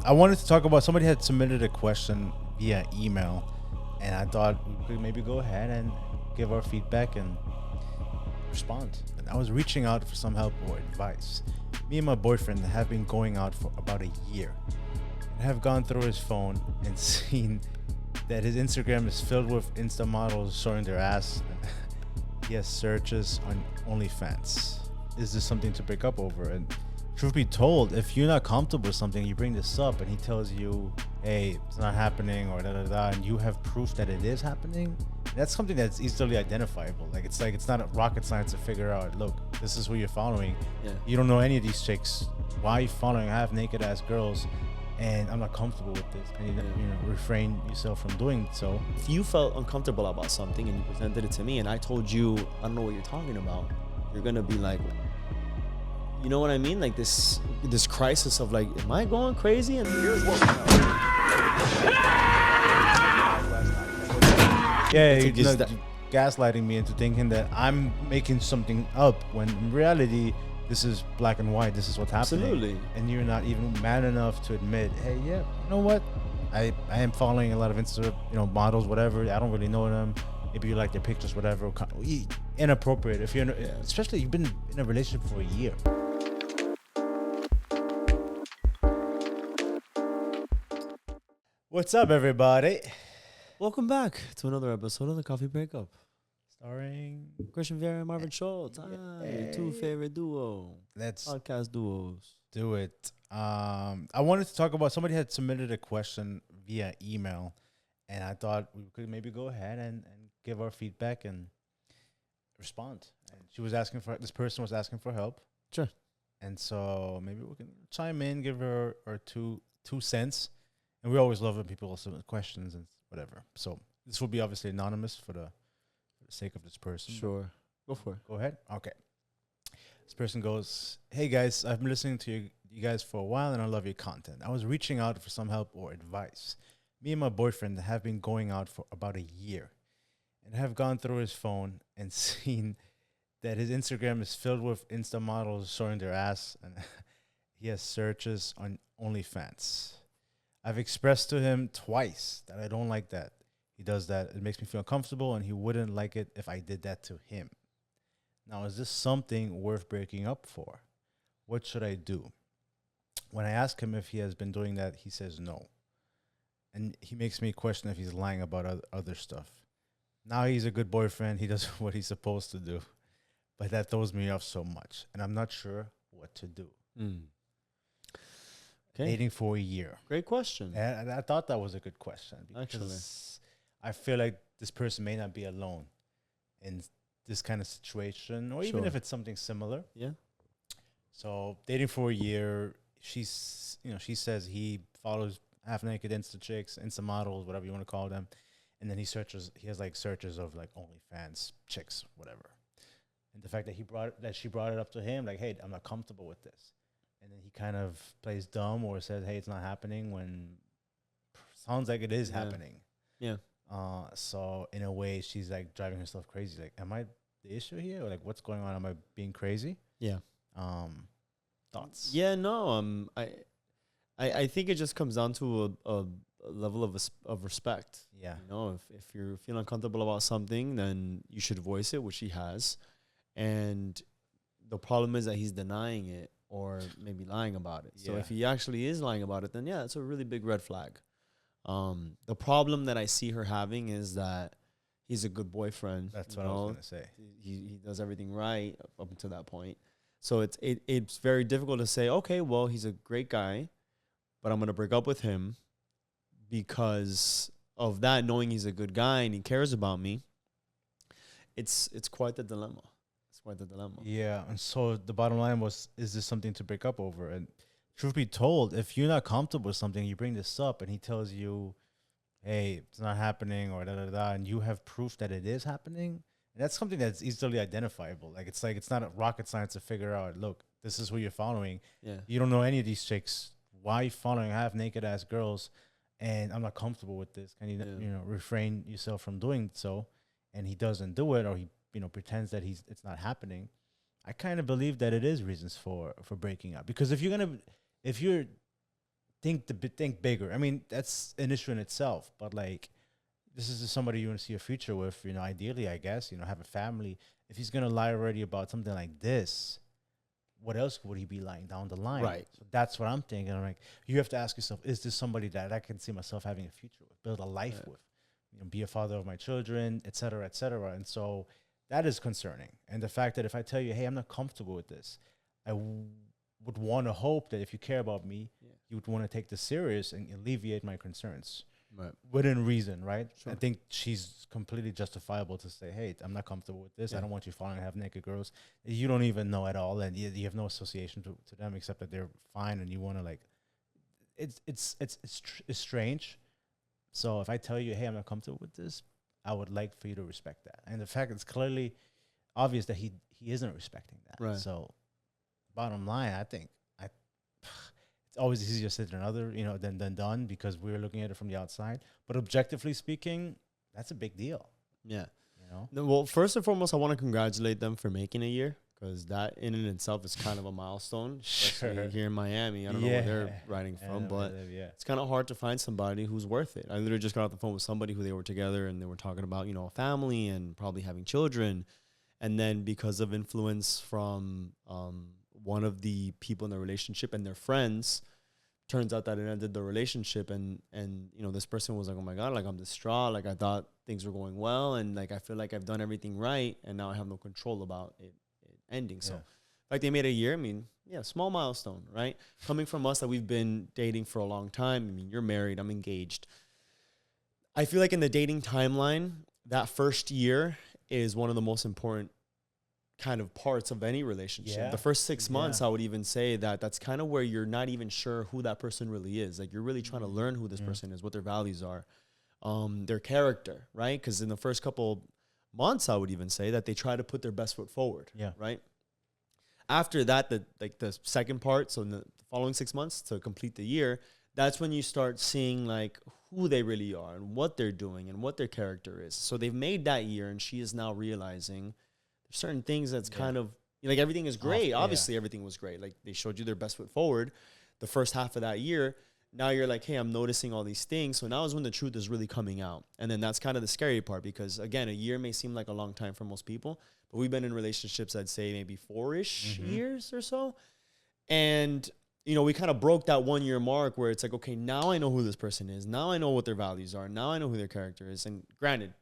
I wanted to talk about somebody had submitted a question via email, and I thought we could maybe go ahead and give our feedback and respond. And I was reaching out for some help or advice. Me and my boyfriend have been going out for about a year and have gone through his phone and seen that his Instagram is filled with Insta models showing their ass. He has searches on OnlyFans. Is this something to break up over? And truth be told, if you're not comfortable with something, you bring this up and he tells you, hey, it's not happening or da da da, and you have proof that it is happening, that's something that's easily identifiable. Like it's not a rocket science to figure out, look, this is who you're following. Yeah. You don't know any of these chicks. Why are you following half naked ass girls? And I'm not comfortable with this. And you know, refrain yourself from doing so. If you felt uncomfortable about something and you presented it to me and I told you, I don't know what you're talking about, you're gonna be like, you know what I mean? Like this crisis of like, am I going crazy? And here's what yeah, you just gaslighting me into thinking that I'm making something up when in reality this is black and white. This is what's happening. Absolutely. And you're not even man enough to admit, hey, yeah, you know what? I am following a lot of Insta, models, whatever. I don't really know them. Maybe you like their pictures, whatever. Inappropriate. If you're, especially you've been in a relationship for a year. What's up, everybody? Welcome back to another episode of the Coffee Breakup. Starring Christian Vera and Marvin Schultz. Your two favorite duo. Let's Podcast duos. do it. I wanted to talk about somebody had submitted a question via email, and I thought we could maybe go ahead and give our feedback and respond. And this person was asking for help. Sure. And so maybe we can chime in, give her our two cents. And we always love when people submit questions and whatever. So this will be obviously anonymous for the sake of this person. Sure. Go for it. Go ahead. Okay. This person goes, hey guys, I've been listening to you guys for a while and I love your content. I was reaching out for some help or advice. Me and my boyfriend have been going out for about a year and have gone through his phone and seen that his Instagram is filled with Insta models showing their ass, and he has searches on OnlyFans. I've expressed to him twice that I don't like that. He does that. It makes me feel uncomfortable, and he wouldn't like it if I did that to him. Now, is this something worth breaking up for? What should I do? When I ask him if he has been doing that, he says no. And he makes me question if he's lying about other stuff. Now he's a good boyfriend. He does what he's supposed to do. But that throws me off so much, and I'm not sure what to do. Okay. Dating for a year. Great question. And I thought that was a good question because I feel like this person may not be alone in this kind of situation, or even if it's something similar. Yeah. So dating for a year, she says he follows half naked Insta chicks, Insta models, whatever you want to call them, and then he has like searches of like OnlyFans chicks, whatever. And the fact that she brought it up to him, like, hey, I'm not comfortable with this. And then he kind of plays dumb or says, hey, it's not happening, when sounds like it is happening. Yeah. So in a way, she's like driving herself crazy. Like, am I the issue here? Or like, what's going on? Am I being crazy? Yeah. Thoughts? Yeah, no. I think it just comes down to a level of respect. Yeah. If you're feeling uncomfortable about something, then you should voice it, which he has. And the problem is that he's denying it or maybe lying about it. So if he actually is lying about it, then yeah, it's a really big red flag. The problem that I see her having is that he's a good boyfriend. That's what I was going to say. He does everything right up until that point. So it's very difficult to say, okay, well, he's a great guy, but I'm going to break up with him because of that, knowing he's a good guy and he cares about me. It's quite the dilemma. Yeah, and so the bottom line was, is this something to break up over? And truth be told, if you're not comfortable with something, you bring this up and he tells you, hey, it's not happening or da da da, and you have proof that it is happening. And that's something that's easily identifiable. Like it's not a rocket science to figure out, look, this is who you're following. Yeah. You don't know any of these chicks. Why are you following half naked ass girls? And I'm not comfortable with this. Can you refrain yourself from doing so? And he doesn't do it, or he pretends that it's not happening. I kind of believe that it is reasons for breaking up, because if you're think bigger. I mean, that's an issue in itself, but like, this is just somebody you want to see a future with, ideally, I guess, have a family. If he's going to lie already about something like this, what else would he be lying down the line? Right. So that's what I'm thinking. I'm like, you have to ask yourself, is this somebody that I can see myself having a future with, build a life with, be a father of my children, et cetera, et cetera. And so that is concerning. And the fact that if I tell you, hey, I'm not comfortable with this, I would want to hope that if you care about me, you would want to take this serious and alleviate my concerns. Right. Within reason, right? Sure. I think she's completely justifiable to say, hey, I'm not comfortable with this. I don't want you falling in half naked girls you don't even know at all, and you have no association to them except that they're fine, and you want to like, it's strange. So if I tell you, hey, I'm not comfortable with this, I would like for you to respect that. And the fact it's clearly obvious that he isn't respecting that. Right. So bottom line, I think it's always easier said than than done, because we're looking at it from the outside. But objectively speaking, that's a big deal. Yeah. Well, first and foremost, I want to congratulate them for making a year, because that in and itself is kind of a milestone, especially here in Miami. I don't know where they're writing from, but it's kind of hard to find somebody who's worth it. I literally just got off the phone with somebody who they were together, and they were talking about, a family and probably having children. And then because of influence from one of the people in the relationship and their friends, turns out that it ended the relationship. And this person was like, oh my God, like I'm distraught. Like I thought things were going well. And like, I feel like I've done everything right. And now I have no control about it ending. So like they made a year. I mean, small milestone, right? Coming from us that we've been dating for a long time. I mean, you're married, I'm engaged. I feel like in the dating timeline, that first year is one of the most important kind of parts of any relationship. Yeah. The first 6 months, I would even say that that's kind of where you're not even sure who that person really is. Like you're really trying to learn who this person is, what their values are, their character, right? Because in the first couple months, I would even say that they try to put their best foot forward, right? After that, the second part, so in the following 6 months to complete the year, that's when you start seeing like who they really are and what they're doing and what their character is. So they've made that year, and she is now realizing there's certain things that's kind of like everything is great. Obviously, everything was great. Like they showed you their best foot forward the first half of that year. Now you're like, hey, I'm noticing all these things. So now is when the truth is really coming out. And then that's kind of the scary part, because again, a year may seem like a long time for most people, but we've been in relationships, I'd say maybe 4-ish years or so. And, we kind of broke that 1 year mark where it's like, okay, now I know who this person is. Now I know what their values are. Now I know who their character is. And granted,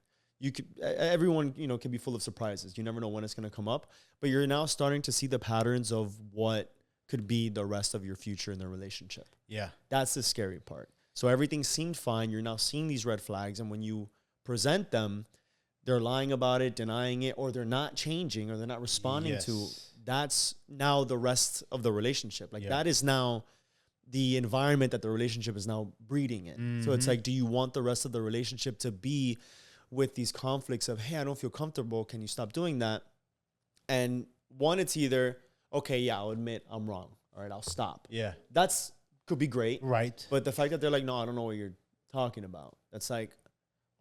everyone, can be full of surprises. You never know when it's going to come up, but you're now starting to see the patterns of what could be the rest of your future in the relationship. Yeah. That's the scary part. So everything seemed fine. You're now seeing these red flags. And when you present them, they're lying about it, denying it, or they're not changing, or they're not responding to. That's now the rest of the relationship. Like that is now the environment that the relationship is now breeding in. So it's like, do you want the rest of the relationship to be with these conflicts of, hey, I don't feel comfortable, can you stop doing that? And one, it's either, okay, I'll admit I'm wrong. All right, I'll stop. Yeah. That's could be great. Right. But the fact that they're like, no, I don't know what you're talking about. That's like,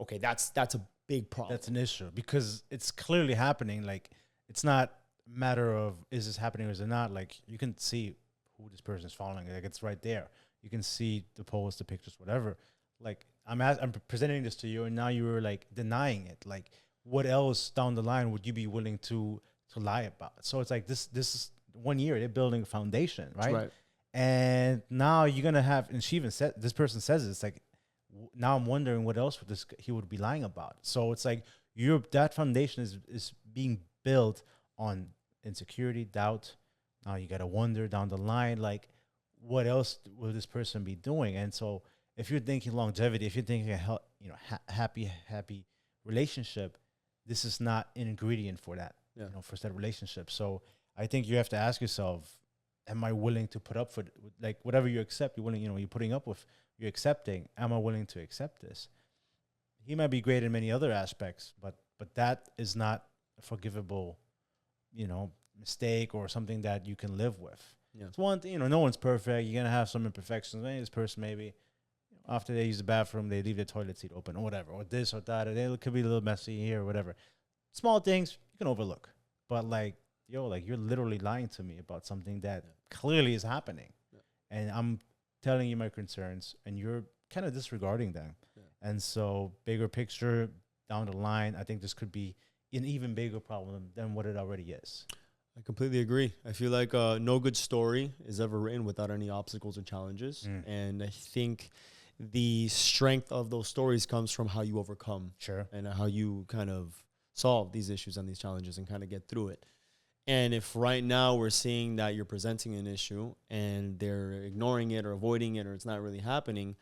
okay, that's a big problem. That's an issue, because it's clearly happening. Like, it's not a matter of, is this happening or is it not? Like, you can see who this person is following. Like, it's right there. You can see the posts, the pictures, whatever. Like, I'm presenting this to you, and now you were like denying it. Like, what else down the line would you be willing to lie about? So it's like this is 1 year. They're building a foundation, right? That's right. And now you're gonna have, and she even said, this person says it's like, now I'm wondering what else he would be lying about. So it's like that foundation is being built on insecurity, doubt. Now you gotta wonder down the line, like, what else will this person be doing? And so if you're thinking longevity, if you're thinking happy relationship, this is not an ingredient for that, for that relationship. So I think you have to ask yourself, am I willing to put up for, like, whatever you accept, you're willing, you're putting up with, you're accepting, am I willing to accept this? He might be great in many other aspects, but that is not a forgivable, mistake or something that you can live with. Yeah. It's one thing, no one's perfect. You're going to have some imperfections. Maybe this person, maybe after they use the bathroom, they leave the toilet seat open or whatever, or this or that, or it could be a little messy here or whatever. Small things you can overlook. But like, you're literally lying to me about something that clearly is happening. Yeah. And I'm telling you my concerns, and you're kind of disregarding them. Yeah. And so, bigger picture down the line, I think this could be an even bigger problem than what it already is. I completely agree. I feel like no good story is ever written without any obstacles or challenges. And I think the strength of those stories comes from how you overcome Sure. and how you kind of solve these issues and these challenges and kind of get through it. And if right now we're seeing that you're presenting an issue and they're ignoring it or avoiding it or it's not really happening,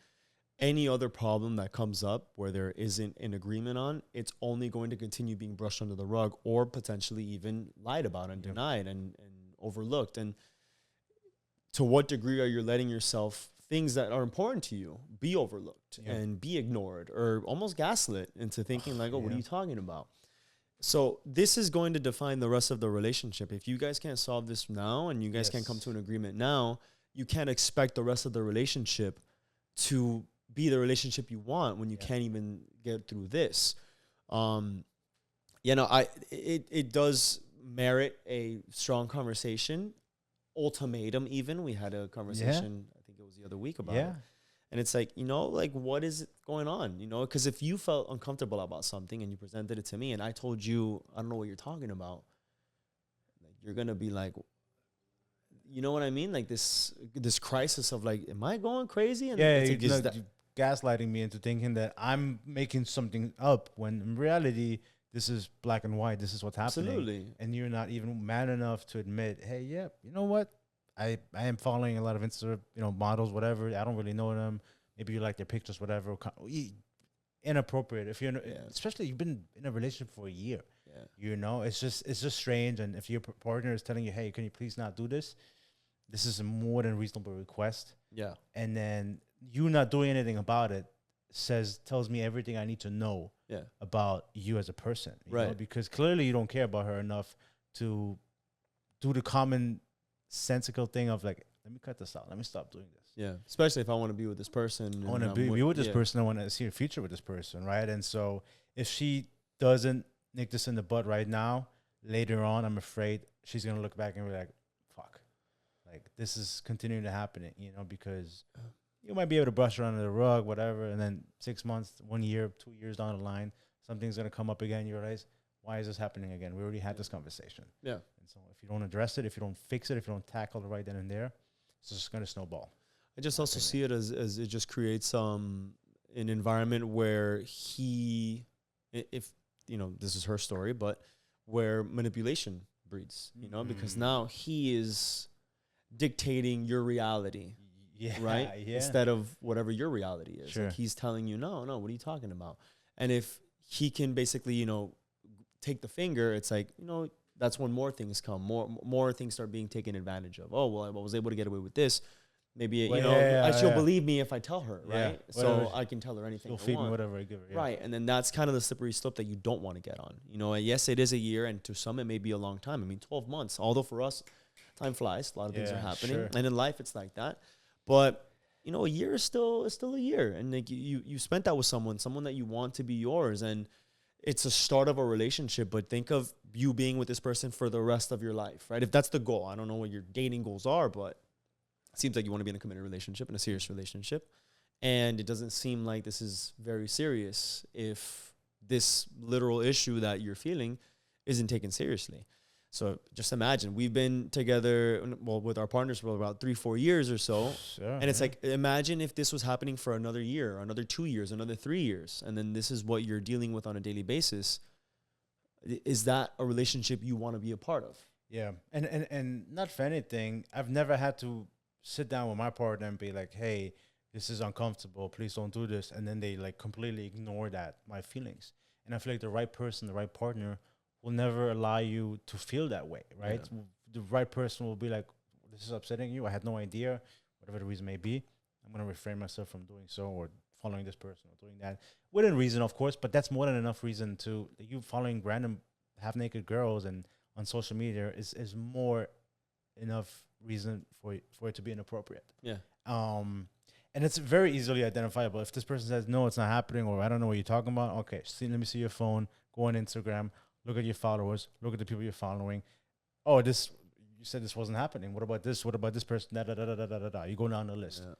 any other problem that comes up where there isn't an agreement on, it's only going to continue being brushed under the rug or potentially even lied about and denied and overlooked. And to what degree are you letting yourself, things that are important to you, be overlooked and be ignored or almost gaslit into thinking like, oh, what are you talking about? So this is going to define the rest of the relationship. If you guys can't solve this now and you guys can't come to an agreement now, you can't expect the rest of the relationship to be the relationship you want when you can't even get through this. It does merit a strong conversation, ultimatum even. We had a conversation, I think it was the other week about it. And it's like, what is going on? Because if you felt uncomfortable about something and you presented it to me and I told you, I don't know what you're talking about, like, you're going to be like, you know what I mean? Like this crisis of like, am I going crazy? And you're gaslighting me into thinking that I'm making something up when in reality, this is black and white. This is what's happening. Absolutely. And you're not even man enough to admit, hey, you know what? I am following a lot of Insta, models, whatever. I don't really know them. Maybe you like their pictures, whatever. Inappropriate. If you're, especially you've been in a relationship for a year. Yeah. It's just strange. And if your partner is telling you, hey, can you please not do this? This is a more than reasonable request. Yeah. And then you not doing anything about it tells me everything I need to know about you as a person. You know? Because clearly you don't care about her enough to do the common sensical thing of like, let me cut this out. Let me stop doing this. Yeah. Especially if I want to be with this person. I want to be with this person. I want to see a future with this person. Right. And so if she doesn't nick this in the butt right now, later on, I'm afraid she's going to look back and be like, fuck, like this is continuing to happen, because you might be able to brush her under the rug, whatever. And then 6 months, 1 year, 2 years down the line, something's going to come up again. You realize, why is this happening again? We already had this conversation. Yeah. And so if you don't address it, if you don't fix it, if you don't tackle it right then and there, it's just going to snowball. I just also see it as it just creates an environment where if this is her story, but where manipulation breeds, because now he is dictating your reality. Yeah, right? Yeah. Instead of whatever your reality is. Sure. Like he's telling you, no, what are you talking about? And if he can basically, take the finger, it's like, that's when more things come. More things start being taken advantage of. Oh, well, I was able to get away with this. Maybe, she'll believe me if I tell her, right? So I can tell her anything she'll feed me whatever I give her. Yeah. Right. And then that's kind of the slippery slope that you don't want to get on. Yes, it is a year, and to some it may be a long time. I mean, 12 months. Although for us, time flies. A lot of things are happening. Sure. And in life, it's like that. But, a year is still a year. And like you spent that with someone that you want to be yours. And it's a start of a relationship, but think of you being with this person for the rest of your life, right? If that's the goal. I don't know what your dating goals are, but it seems like you want to be in a committed relationship, in a serious relationship. And it doesn't seem like this is very serious if this literal issue that you're feeling isn't taken seriously. So just imagine, we've been together, with our partners for about 3-4 years or so. Sure, and it's like, imagine if this was happening for another year, another 2 years, another 3 years. And then this is what you're dealing with on a daily basis. Is that a relationship you want to be a part of? Yeah. And not for anything, I've never had to sit down with my partner and be like, hey, this is uncomfortable. Please don't do this. And then they like completely ignore my feelings. And I feel like the right person, the right partner will never allow you to feel that way, right? Yeah. The right person will be like, this is upsetting you. I had no idea, whatever the reason may be. I'm going to refrain myself from doing so or following this person or doing that. Within reason, of course, but that's more than enough reason to, you following random half-naked girls and on social media is more enough reason for it to be inappropriate. Yeah. And it's very easily identifiable. If this person says, no, it's not happening, or I don't know what you're talking about, okay, let me see your phone, go on Instagram, look at your followers, look at the people you're following. Oh, you said this wasn't happening. What about this? What about this person? Da, da, da, da, da, da, da. You go down the list. Yeah.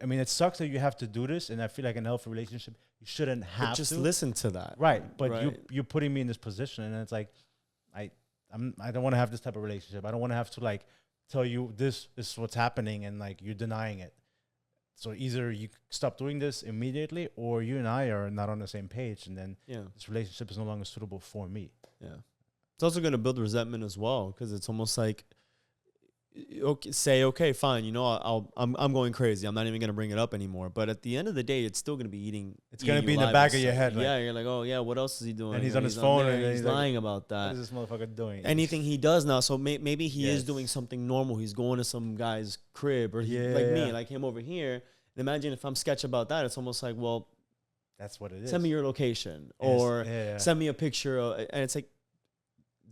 I mean, it sucks that you have to do this, and I feel like in a healthy relationship, you shouldn't But have just to. listen to that. Right, but Right. you're putting me in this position, and it's like, I don't want to have this type of relationship. I don't want to have to like tell you this is what's happening, and like you're denying it. So either you stop doing this immediately, or you and I are not on the same page, and then Yeah. this relationship is no longer suitable for me. Yeah. It's also going to build resentment as well, because it's almost like, okay, say, okay, fine, you know, I'm going crazy. I'm not even going to bring it up anymore. But at the end of the day, it's still going to be eating. It's going to eating be you in the alive back of inside. your head. Yeah, Like, you're like, oh, yeah, what else is he doing? and he's Or on his phone, there, and he's like, lying about what that. is this motherfucker doing? Anything he does now, so maybe he is Yes. doing something normal. He's going to some guy's crib, or Yeah, like yeah. me, like him over here. And imagine if I'm sketch about that, it's almost like, well, That's what it is. send me your location, Yes, or yeah. send me a picture and it's like,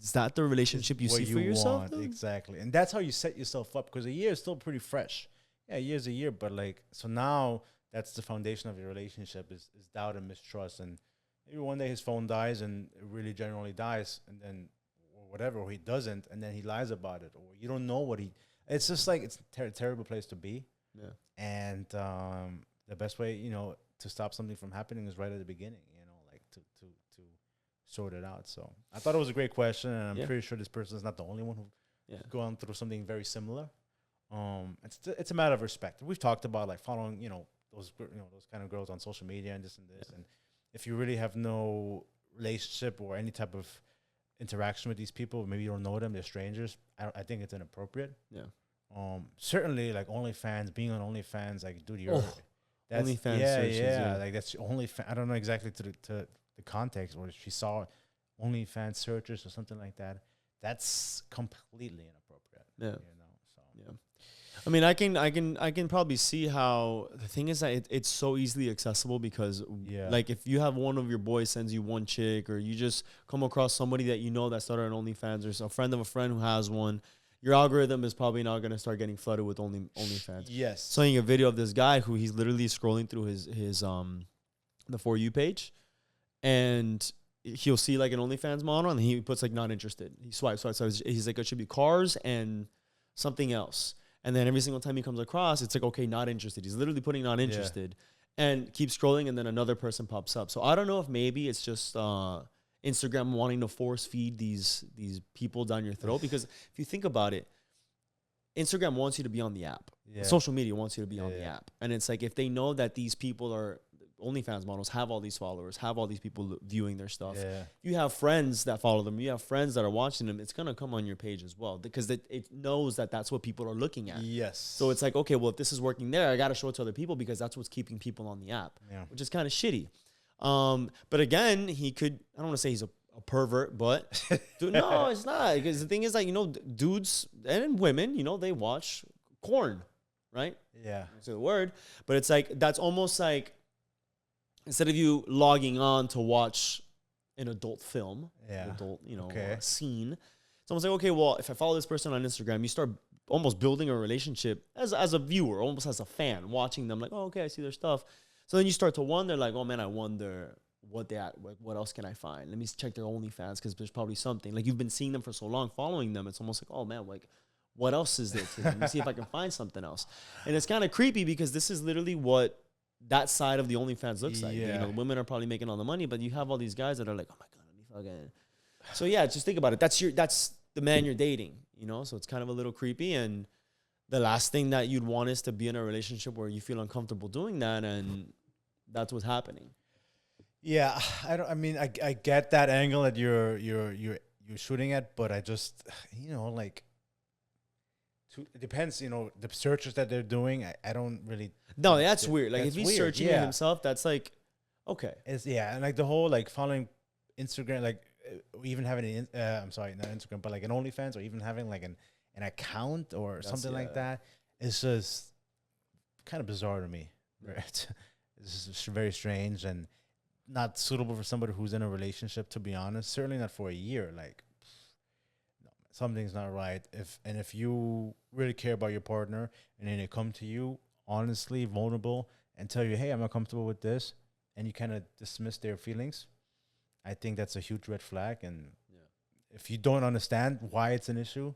is that the relationship you What see for yourself? want, though? exactly. And that's how you set yourself up, because a year is still pretty fresh. Yeah, a year's a year, but like, so now that's the foundation of your relationship is doubt and mistrust. And maybe one day his phone dies, and it really generally dies, and then or whatever, or he doesn't, and then he lies about it, or you don't know what he. It's just like it's a terrible place to be. Yeah. And the best way, you know, to stop something from happening is right at the beginning. You know, like to sort it out. So I thought it was a great question, and I'm pretty sure this person is not the only one who's gone through something very similar. It's a matter of respect. We've talked about like following, you know, those kind of girls on social media and this and this. And if you really have no relationship or any type of interaction with these people, maybe you don't know them, they're strangers, I think it's inappropriate. Yeah. Certainly like OnlyFans, being on OnlyFans, like, dude, you're that's OnlyFans yeah, searches, yeah, yeah. like that's I don't know exactly to the context, or she saw OnlyFans searches or something like that. That's completely inappropriate. Yeah. You know, so Yeah. I mean, I can probably see how the thing is that it's so easily accessible, because like if you have one of your boys sends you one chick, or you just come across somebody that you know that started an OnlyFans, or a friend of a friend who has one, your algorithm is probably not going to start getting flooded with OnlyFans. Yes. Seeing a video of this guy who he's literally scrolling through his the For You page, and he'll see like an OnlyFans model, and he puts like not interested. He swipes. So he's like, it should be cars and something else. And then every single time he comes across, it's like, okay, not interested. He's literally putting not interested, and keep scrolling, and then another person pops up. So I don't know if maybe it's just Instagram wanting to force feed these people down your throat, because if you think about it, Instagram wants you to be on the app. Yeah. Social media wants you to be on the app. And it's like, if they know that these people are OnlyFans models, have all these followers, have all these people viewing their stuff. Yeah. You have friends that follow them. You have friends that are watching them. It's going to come on your page as well, because it knows that that's what people are looking at. Yes. So it's like, okay, well, if this is working there, I got to show it to other people, because that's what's keeping people on the app, which is kind of shitty. But again, he could, I don't want to say he's a pervert, but dude, no, it's not. Because the thing is, like, you know, dudes and women, you know, they watch porn, right? Yeah. That's the word. But it's like, that's almost like, instead of you logging on to watch an adult film, an adult, you know, scene, it's almost like, okay, well, if I follow this person on Instagram, you start almost building a relationship as a viewer, almost as a fan, watching them like, oh, okay, I see their stuff. So then you start to wonder, like, oh man, I wonder what what else can I find? Let me check their OnlyFans, because there's probably something. Like, you've been seeing them for so long, following them, it's almost like, oh man, like, what else is there to them? Let me see if I can find something else. And it's kind of creepy, because this is literally what that side of the OnlyFans looks like. You know, women are probably making all the money, but you have all these guys that are like, oh my god, let me fucking. So yeah, just think about it. That's the man you're dating. You know, so it's kind of a little creepy. And the last thing that you'd want is to be in a relationship where you feel uncomfortable doing that, and that's what's happening. Yeah, I mean, I get that angle that you're shooting at, but I just, you know, like, it depends, you know, the searches that they're doing. I don't really. No, that's weird. Like, that's if he's weird, searching it himself, that's like, okay. And like the whole like following Instagram, like even having I'm sorry, not Instagram, but like an OnlyFans, or even having like an account or something like that. It's just kind of bizarre to me. Right? This is very strange and not suitable for somebody who's in a relationship, to be honest. Certainly not for a year. Like, no, something's not right. If you really care about your partner, and then they come to you honestly, vulnerable, and tell you, hey, I'm not comfortable with this, and you kind of dismiss their feelings, I think that's a huge red flag. And if you don't understand why it's an issue,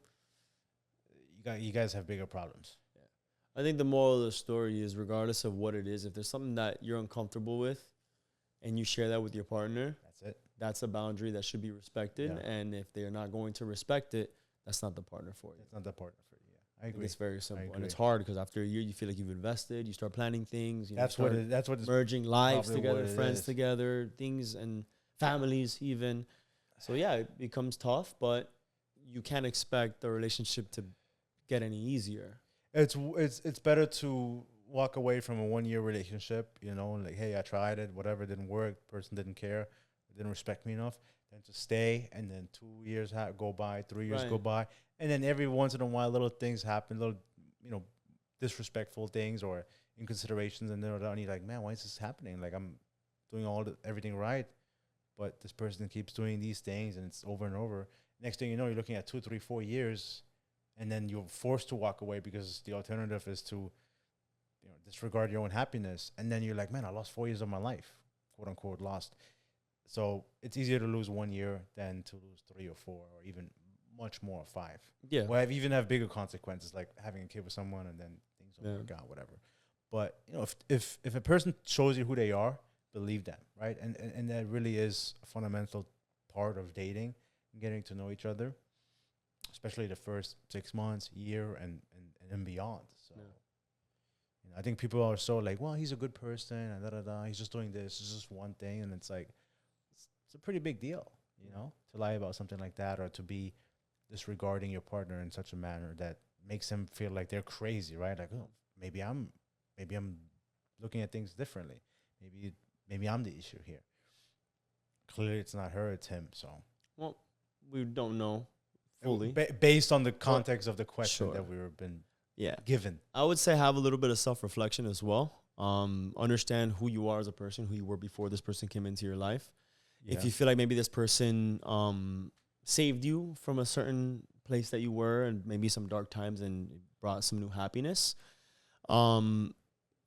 you guys have bigger problems. I think the moral of the story is, regardless of what it is, if there's something that you're uncomfortable with and you share that with your partner, That's it. that's a boundary that should be respected. Yeah. And if they're not going to respect it, that's not the partner for you. That's not the partner for you. Yeah, I I think agree. it's very simple, and it's agree. hard because after a year, you feel like you've invested. You start planning things. You know, That's start what it. That's what it's merging lives probably together, what it friends is. together, things and families even. So yeah, it becomes tough, but you can't expect the relationship to get any easier. It's better to walk away from a 1 year relationship, like, hey, I tried it, whatever, didn't work, person didn't care, didn't respect me enough, than to stay, and then 2 years go by, 3 years go Right. by, and then every once in a while little things happen, little, disrespectful things or inconsiderations, and they're only like, man, why is this happening? Like, I'm doing everything right, but this person keeps doing these things, and it's over and over. Next thing you know, you're looking at 2, 3, 4 years, and then you're forced to walk away because the alternative is to disregard your own happiness. And then you're like, man, I lost 4 years of my life, quote unquote, lost. So it's easier to lose 1 year than to lose 3 or 4 or even much more, 5. Yeah. Or even have bigger consequences, like having a kid with someone and then things don't work out, whatever. But if a person shows you who they are, believe them, right? And that really is a fundamental part of dating and getting to know each other, especially the first 6 months, year, and beyond. So, I think people are so like, well, he's a good person, and da da da. He's just doing this. It's just one thing, and it's like, it's a pretty big deal, to lie about something like that, or to be disregarding your partner in such a manner that makes them feel like they're crazy, right? Like, oh, maybe I'm looking at things differently. Maybe I'm the issue here. Clearly, it's not her; it's him. So, well, we don't know fully. Based on the context of the question Sure. that we were been Yeah. given. I would say have a little bit of self-reflection as well. Understand who you are as a person, who you were before this person came into your life. Yeah. If you feel like maybe this person saved you from a certain place that you were and maybe some dark times and brought some new happiness,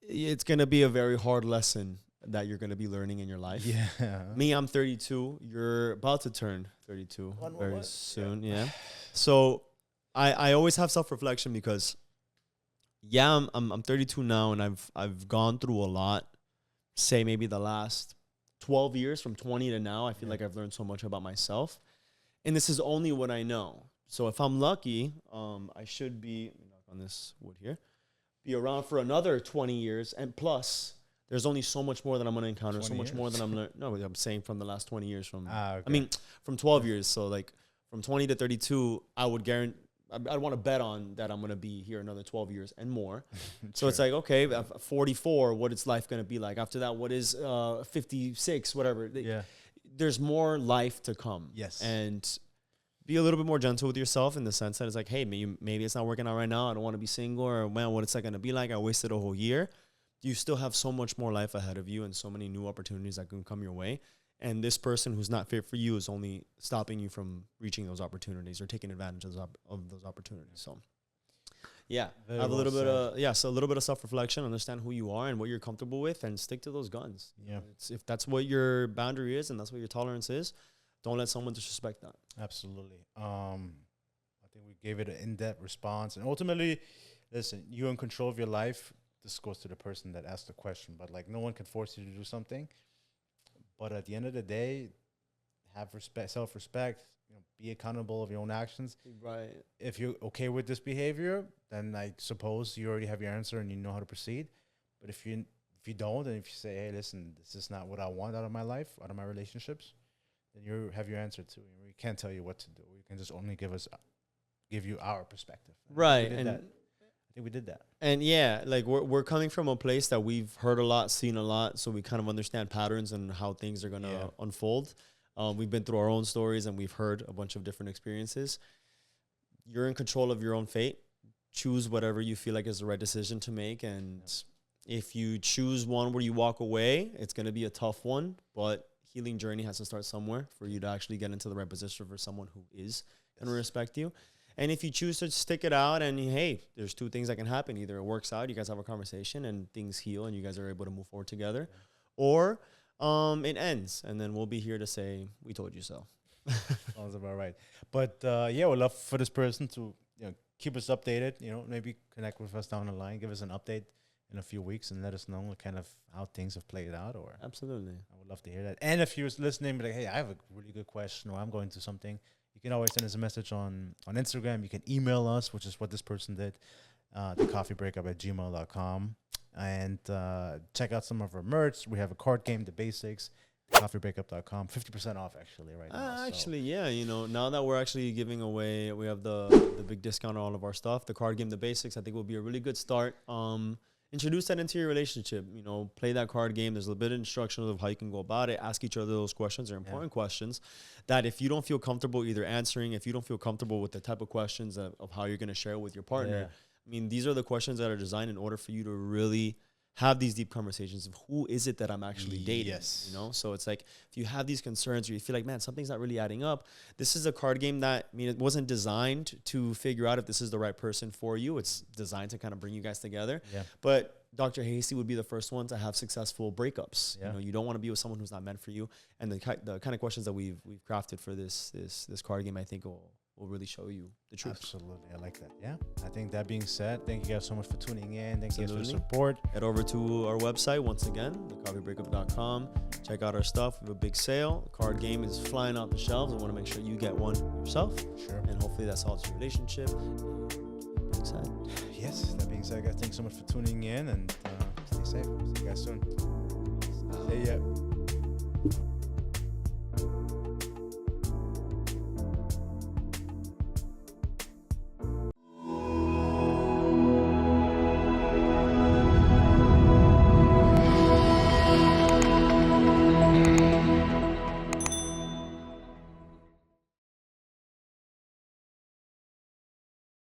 it's going to be a very hard lesson that you're going to be learning in your life. Yeah. Me, I'm 32. You're about to turn 32 very what? soon. Yeah. So I always have self-reflection because I'm 32 now, and I've gone through a lot. Say maybe the last 12 years, from 20 to now, I feel like I've learned so much about myself, and this is only what I know. So if I'm lucky, I should be, let me knock on this wood here, be around for another 20 years, and plus, there's only so much more that I'm going to encounter, so much more than I'm learning. No, I'm saying from the last 20 years, Okay. I mean, from 12 years. So like from 20 to 32, I would guarantee, I'd want to bet on that I'm going to be here another 12 years and more. So it's like, okay, 44, what is life going to be like? After that, what is 56, whatever. Yeah. There's more life to come. Yes. And be a little bit more gentle with yourself in the sense that it's like, hey, maybe it's not working out right now. I don't want to be single, or man, what is that going to be like? I wasted a whole year. You still have so much more life ahead of you and so many new opportunities that can come your way. And this person who's not fit for you is only stopping you from reaching those opportunities or taking advantage of those opportunities. So, yeah, Very have a well little bit said. of so a little bit of self-reflection, understand who you are and what you're comfortable with, and stick to those guns. Yeah. If that's what your boundary is and that's what your tolerance is, don't let someone disrespect that. Absolutely. I think we gave it an in-depth response, and ultimately, listen, you're in control of your life. This goes to the person that asked the question, but like, no one can force you to do something. But at the end of the day, have respect, self-respect. Be accountable of your own actions. Right. If you're okay with this behavior, then I suppose you already have your answer and you know how to proceed. But if you don't, and if you say, hey, listen, this is not what I want out of my life, out of my relationships, then you have your answer too. We can't tell you what to do. We can just only give you our perspective. Right. I think we did that. And yeah, like we're coming from a place that we've heard a lot, seen a lot, so we kind of understand patterns and how things are gonna unfold. We've been through our own stories and we've heard a bunch of different experiences. You're in control of your own fate. Choose whatever you feel like is the right decision to make. And if you choose one where you walk away, it's going to be a tough one, but healing journey has to start somewhere for you to actually get into the right position for someone who is going to respect you. And if you choose to stick it out and, hey, there's two things that can happen. Either it works out, you guys have a conversation and things heal and you guys are able to move forward together, or it ends, and then we'll be here to say, we told you so. Sounds about right. But we'd love for this person to keep us updated. You know, maybe connect with us down the line. Give us an update in a few weeks and let us know kind of how things have played out. Or Absolutely. I would love to hear that. And if you're listening, be like, hey, I have a really good question, or I'm going through something, you can always send us a message on Instagram. You can email us, which is what this person did, thecoffeebreakup@gmail.com. And check out some of our merch. We have a card game, The Basics, coffeebreakup.com. 50% off, actually, right now. Actually, yeah. You know, now that we're actually giving away, we have the big discount on all of our stuff. The card game, The Basics, I think will be a really good start. Introduce that into your relationship. You know, play that card game. There's a little bit of instructions of how you can go about it. Ask each other those questions. They're important questions that if you don't feel comfortable either answering, if you don't feel comfortable with the type of questions of how you're going to share with your partner, I mean, these are the questions that are designed in order for you to really have these deep conversations of who is it that I'm actually dating, you know? So it's like, if you have these concerns or you feel like, man, something's not really adding up, this is a card game that, I mean, it wasn't designed to figure out if this is the right person for you. It's designed to kind of bring you guys together. But Dr. Hasty would be the first one to have successful breakups. You know, you don't want to be with someone who's not meant for you. And the kind of questions that we've crafted for this card game, I think will really show you the truth. Absolutely. I like that. Yeah. I think that being said, thank you guys so much for tuning in. Thank you guys for the support. Head over to our website once again, thecoffeebreakup.com. Check out our stuff. We have a big sale. The card game is flying off the shelves. I want to make sure you get one yourself. Sure. And hopefully that solves your relationship. Yes. That being said, guys, thanks so much for tuning in and stay safe. See you guys soon. See ya.